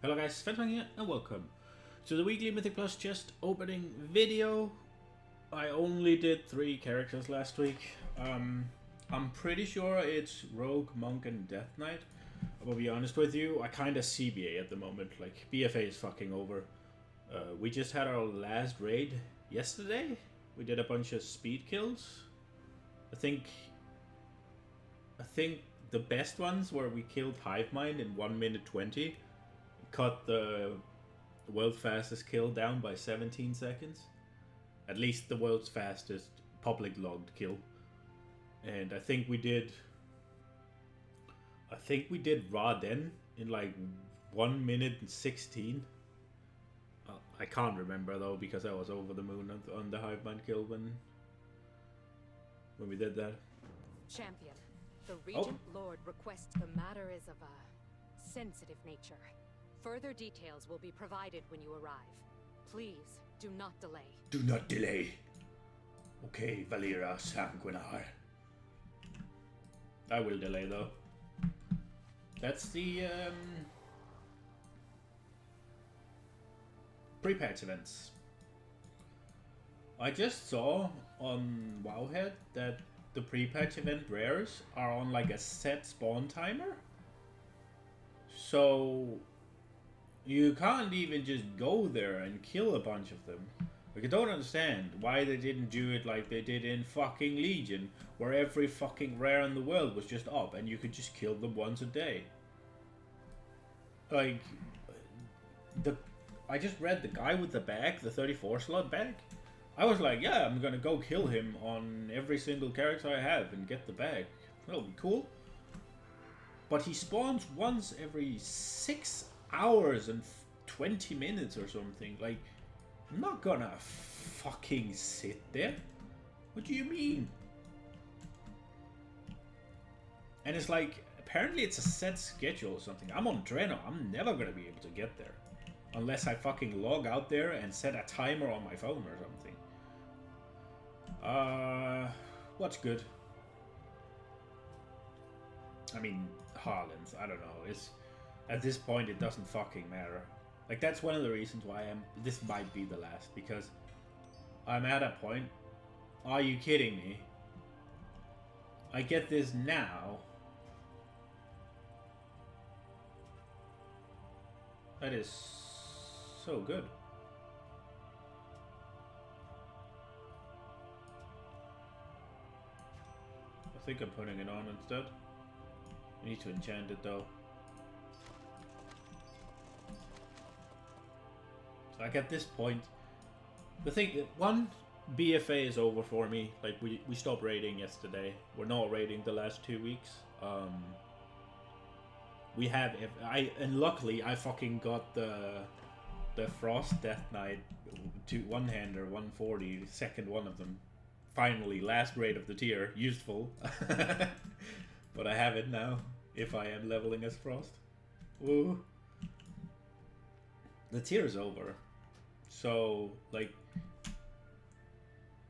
Hello guys, Fensmarken here and welcome to the weekly Mythic Plus chest opening video. I only did 3 characters last week. I'm pretty sure it's Rogue, Monk and Death Knight. I will be honest with you, I kinda CBA at the moment, like BfA is fucking over. We just had our last raid yesterday. We did a bunch of speed kills. I think the best ones were we killed Hivemind in 1 minute 20. Cut the world's fastest kill down by 17 seconds. At least the world's fastest public logged kill. And I think we did Raden in like 1 minute and 16. I can't remember though because I was over the moon on the Hivemind kill when we did that. Champion, the Regent Lord requests the matter is of a sensitive nature. Further details will be provided when you arrive. Please, do not delay. Do not delay. Okay, Valera Sanguinar. I will delay though. That's the pre-patch events. I just saw on Wowhead that the pre-patch event rares are on like a set spawn timer. So you can't even just go there and kill a bunch of them. Like, I don't understand why they didn't do it like they did in fucking Legion, where every fucking rare in the world was just up and you could just kill them once a day. Like, I just read the guy with the bag, the 34 slot bag. I was like, yeah, I'm gonna go kill him on every single character I have and get the bag. That'll be cool. But he spawns once every 6 hours and 20 minutes or something. Like, I'm not gonna fucking sit there. What do you mean? And it's like, apparently it's a set schedule or something. I'm on Dreno. I'm never gonna be able to get there. Unless I fucking log out there and set a timer on my phone or something. What's good? I mean, Harlan's, I don't know. At this point, it doesn't fucking matter. Like, that's one of the reasons why this might be the last, because I'm at a point. Are you kidding me? I get this now. That is so good. I think I'm putting it on instead. I need to enchant it though. Like, at this point, the thing, one, BfA is over for me. Like, we stopped raiding yesterday. We're not raiding the last 2 weeks. We have, and luckily I fucking got the Frost Death Knight one-hander 140, second one of them. Finally, last raid of the tier, useful. But I have it now, if I am leveling as Frost. Woo. The tier is over. So, like,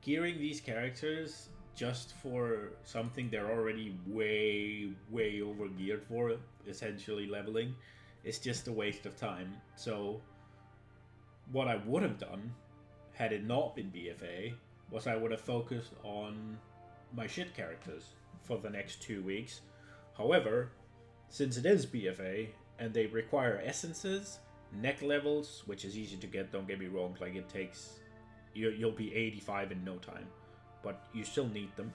gearing these characters just for something they're already way over geared for, essentially leveling, is just a waste of time. So, what I would have done, had it not been BfA, was I would have focused on my shit characters for the next 2 weeks. However, since it is BfA, and they require essences, neck levels, which is easy to get, don't get me wrong, like it takes, you'll be 85 in no time, but you still need them.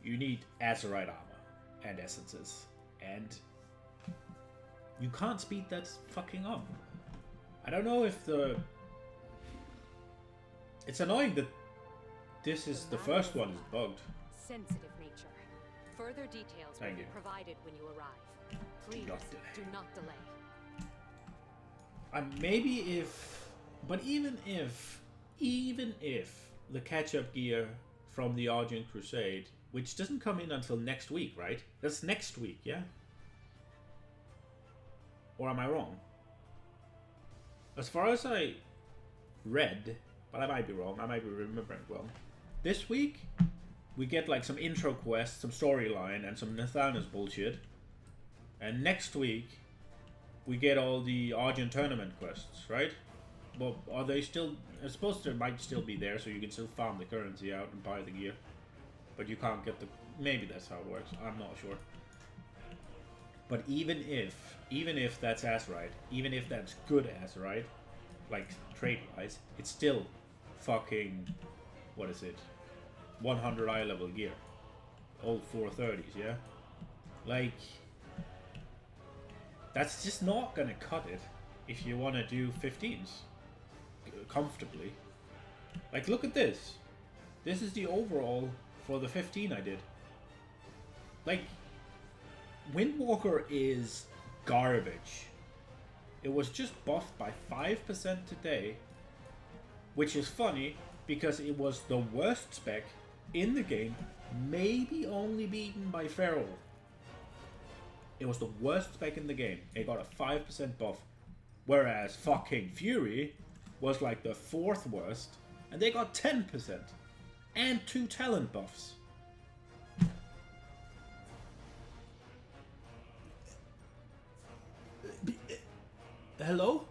You need Azerite armor and essences, and you can't speed that fucking up. I don't know if it's annoying that this is the first one is bugged. Sensitive nature. Further details will be provided when you arrive. Please, do not delay. Maybe if, but even if the catch-up gear from the Argent Crusade, which doesn't come in until next week, right? That's next week, yeah? Or am I wrong? As far as I read, but I might be wrong, I might be remembering wrong. This week, we get like some intro quests, some storyline, and some Nathanas bullshit. And next week, we get all the Argent tournament quests, right? Well, are they still... I suppose they might still be there, so you can still farm the currency out and buy the gear. But you can't get the... Maybe that's how it works. I'm not sure. But even if that's as right, even if that's good as right, like trade-wise, it's still fucking... What is it? 100 eye level gear. Old 430s, yeah? Like... That's just not gonna cut it if you want to do 15s comfortably. Like, look at this. This is the overall for the 15 I did. Like, Windwalker is garbage. It was just buffed by 5% today, which is funny because it was the worst spec in the game, maybe only beaten by Feral. It was the worst spec in the game. It got a 5% buff. Whereas fucking Fury was like the 4th worst. And they got 10%. And 2 talent buffs. Hello?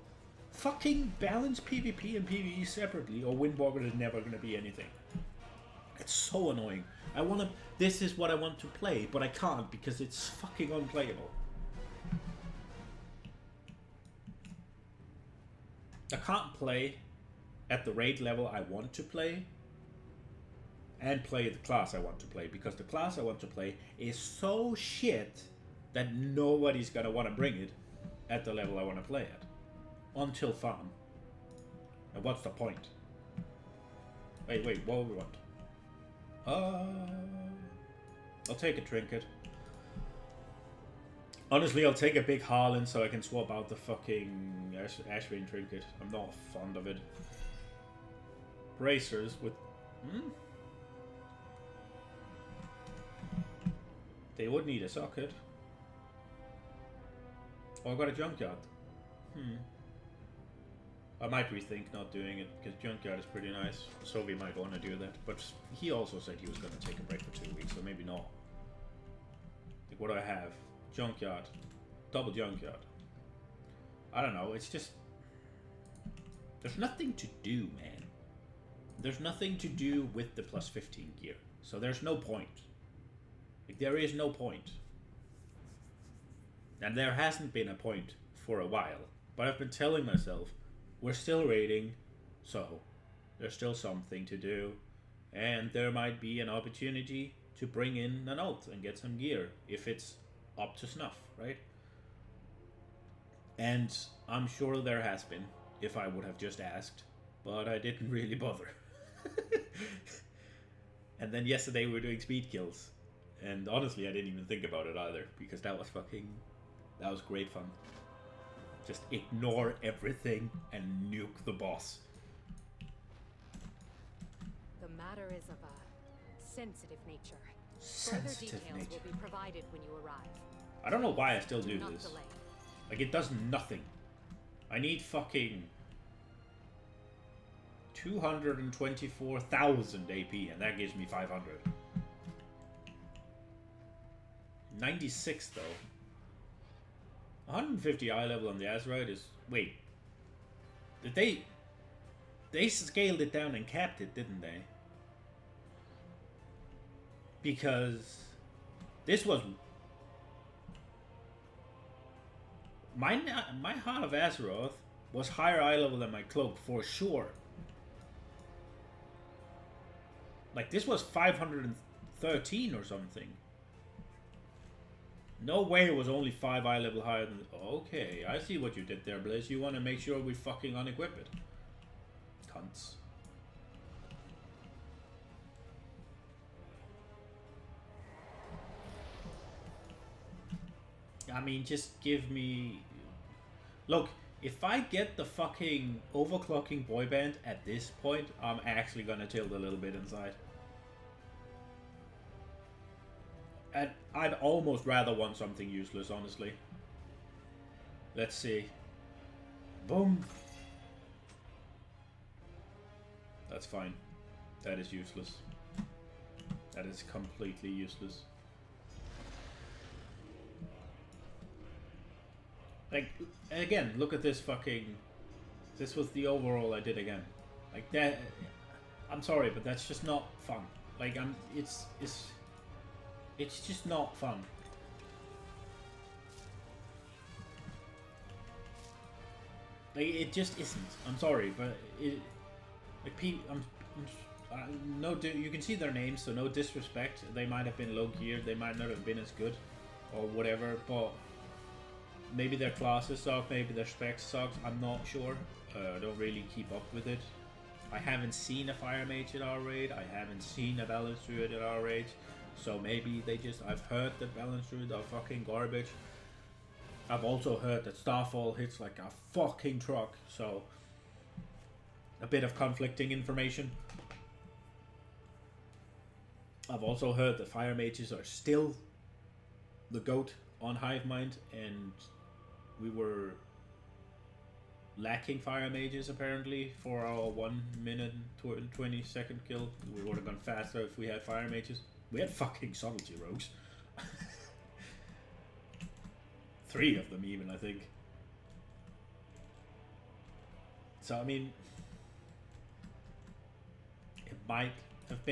Fucking balance PvP and PvE separately or Windwalker is never going to be anything. It's so annoying. I want to... This is what I want to play, but I can't because it's fucking unplayable. I can't play at the raid level I want to play and play the class I want to play because the class I want to play is so shit that nobody's gonna want to bring it at the level I want to play at until farm. And what's the point? Wait, what do we want? I'll take a trinket. Honestly, I'll take a big Harlan so I can swap out the fucking Ashvane trinket. I'm not fond of it. Bracers with... They would need a socket. Oh, I got a junkyard. I might rethink not doing it because junkyard is pretty nice. Sovi might want to do that, but he also said he was going to take a break for 2 weeks, so maybe not. Like, what do I have? Junkyard. Double junkyard. I don't know, it's just... There's nothing to do, man. There's nothing to do with the plus 15 gear. So there's no point. Like, there is no point. And there hasn't been a point for a while. But I've been telling myself, we're still raiding, so there's still something to do. And there might be an opportunity to bring in an ult and get some gear if it's up to snuff, right? And I'm sure there has been, if I would have just asked, but I didn't really bother. And then yesterday we were doing speed kills, and honestly I didn't even think about it either, because that was great fun. Just ignore everything and nuke the boss. The matter is of a sensitive nature. Further details will be provided when you arrive. I don't know why I still do not this. delay. Like, it does nothing. I need fucking 224,000 AP, and that gives me 500. 96 though. 150 eye level on the Azerite is... Wait. Did they... They scaled it down and capped it, didn't they? Because... This was... My Heart of Azeroth was higher eye level than my cloak, for sure. Like, this was 513 or something. No way it was only 5 eye level higher than... Okay, I see what you did there, Blaze. You want to make sure we fucking unequip it. Cunts. I mean, just give me... Look, if I get the fucking overclocking boy band at this point, I'm actually gonna tilt a little bit inside. And I'd almost rather want something useless, honestly. Let's see. Boom. That's fine. That is useless. That is completely useless. Like, again, look at this fucking... This was the overall I did again. Like, that... I'm sorry, but that's just not fun. Like, it's just not fun. Like, it just isn't. I'm sorry, but it... Like, no, you can see their names, so no disrespect. They might have been low geared, they might not have been as good, or whatever, but maybe their classes suck, maybe their specs suck, I'm not sure. I don't really keep up with it. I haven't seen a Fire Mage at our raid, I haven't seen a Balance Druid at our raid, so maybe they just... I've heard that Balance Druid are fucking garbage. I've also heard that Starfall hits like a fucking truck, so... A bit of conflicting information. I've also heard that Fire Mages are still the GOAT on Hivemind, and we were lacking Fire Mages apparently for our 1 minute 20 second kill. We would have gone faster if we had Fire Mages. We had fucking Subtlety Rogues. 3 of them even, I think. So I mean, it might have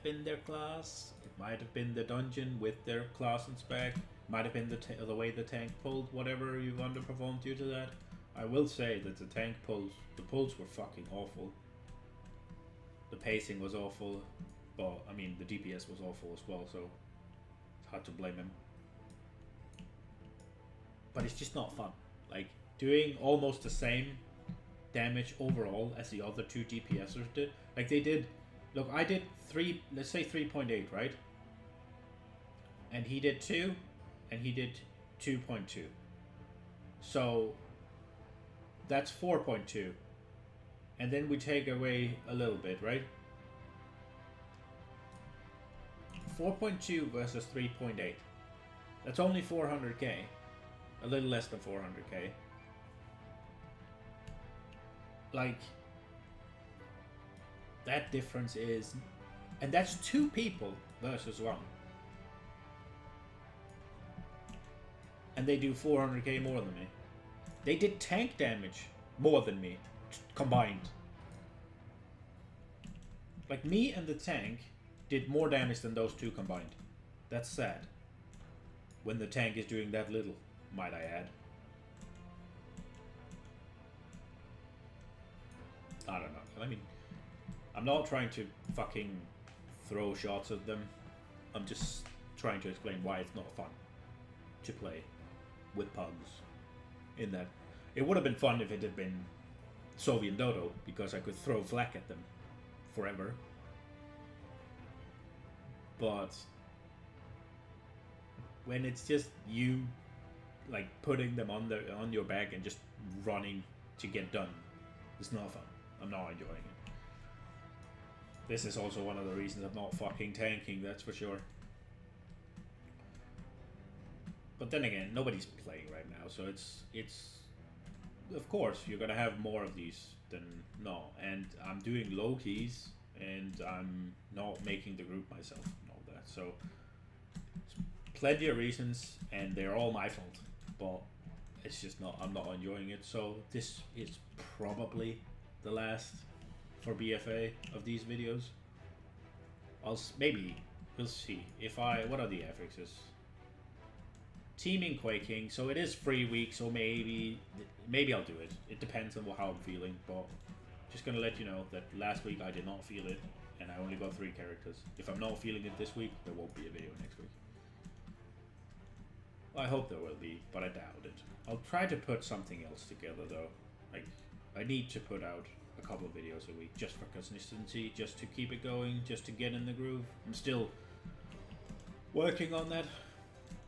been their class, it might have been the dungeon with their class and spec, might have been the way the tank pulled, whatever you've underperformed due to that. I will say that the tank pulls, the pulls were fucking awful. The pacing was awful, but I mean the DPS was awful as well, so it's hard to blame him. But it's just not fun. Like, doing almost the same damage overall as the other 2 DPSers did. Like they did, look, I did 3, let's say 3.8, right? And he did 2, and he did 2.2. So that's 4.2. And then we take away a little bit, right? 4.2 versus 3.8. That's only 400k. A little less than 400k. Like, that difference is... And that's 2 people versus 1. And they do 400k more than me. They did tank damage more than me, combined. Like, me and the tank did more damage than those 2 combined. That's sad. When the tank is doing that little, might I add. I don't know. I mean, I'm not trying to fucking throw shots at them. I'm just trying to explain why it's not fun to play with pugs. In that, it would have been fun if it had been Soviet Dodo, because I could throw flak at them forever. But when it's just you, like, putting them on your back and just running to get done, it's not fun. I'm not enjoying it. This is also one of the reasons I'm not fucking tanking, that's for sure. But then again, nobody's playing right now, so it's of course you're gonna have more of these than no. And I'm doing low keys, and I'm not making the group myself and all that. So plenty of reasons, and they're all my fault. But it's just not. I'm not enjoying it. So this is probably the last for BfA of these videos. Maybe we'll see if what are the affixes? Teaming Quaking, so it is free week, so maybe I'll do it. It depends on how I'm feeling, but just gonna let you know that last week I did not feel it, and I only got 3 characters. If I'm not feeling it this week, there won't be a video next week. Well, I hope there will be, but I doubt it. I'll try to put something else together though. Like, I need to put out a couple of videos a week just for consistency, just to keep it going, just to get in the groove. I'm still working on that.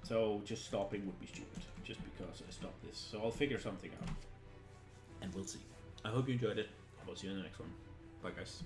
So just stopping would be stupid, just because I stopped this. So I'll figure something out, and we'll see. I hope you enjoyed it. I will see you in the next one. Bye, guys.